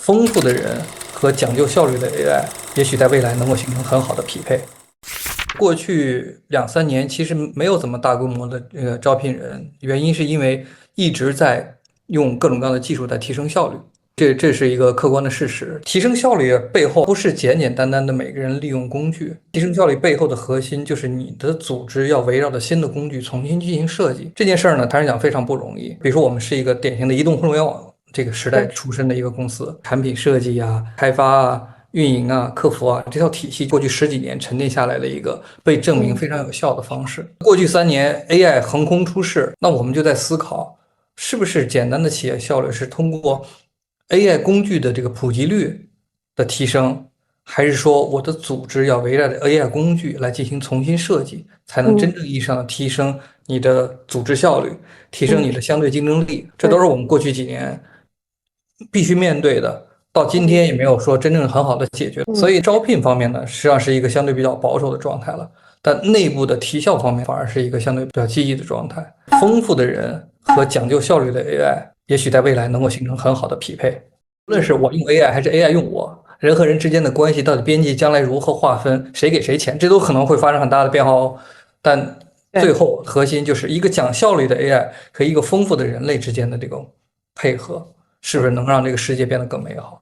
丰富的人和讲究效率的 AI，也许在未来能够形成很好的匹配。过去2、3年其实没有怎么大规模的招聘人，原因是因为一直在用各种各样的技术在提升效率，这是一个客观的事实。提升效率背后不是简简单单的每个人利用工具，提升效率背后的核心就是你的组织要围绕着新的工具重新进行设计。这件事儿呢，坦率讲非常不容易。比如说我们是一个典型的移动互联网这个时代出身的一个公司，产品设计啊、开发啊、运营啊、客服啊，这套体系过去10几年沉淀下来的一个被证明非常有效的方式。过去3年 AI 横空出世，那我们就在思考，是不是简单的企业效率是通过 AI 工具的这个普及率的提升，还是说我的组织要围绕着 AI 工具来进行重新设计，才能真正意义上的提升你的组织效率，提升你的相对竞争力？这都是我们过去几年必须面对的，到今天也没有说真正很好的解决。所以招聘方面呢，实际上是一个相对比较保守的状态了，但内部的提效方面反而是一个相对比较积极的状态。丰富的人和讲究效率的 AI，也许在未来能够形成很好的匹配。无论是我用 AI 还是 AI 用我，人和人之间的关系到底边际将来如何划分，谁给谁钱，这都可能会发生很大的变化哦。但最后核心就是一个讲效率的 AI 和一个丰富的人类之间的这种配合，是不是能让这个世界变得更美好？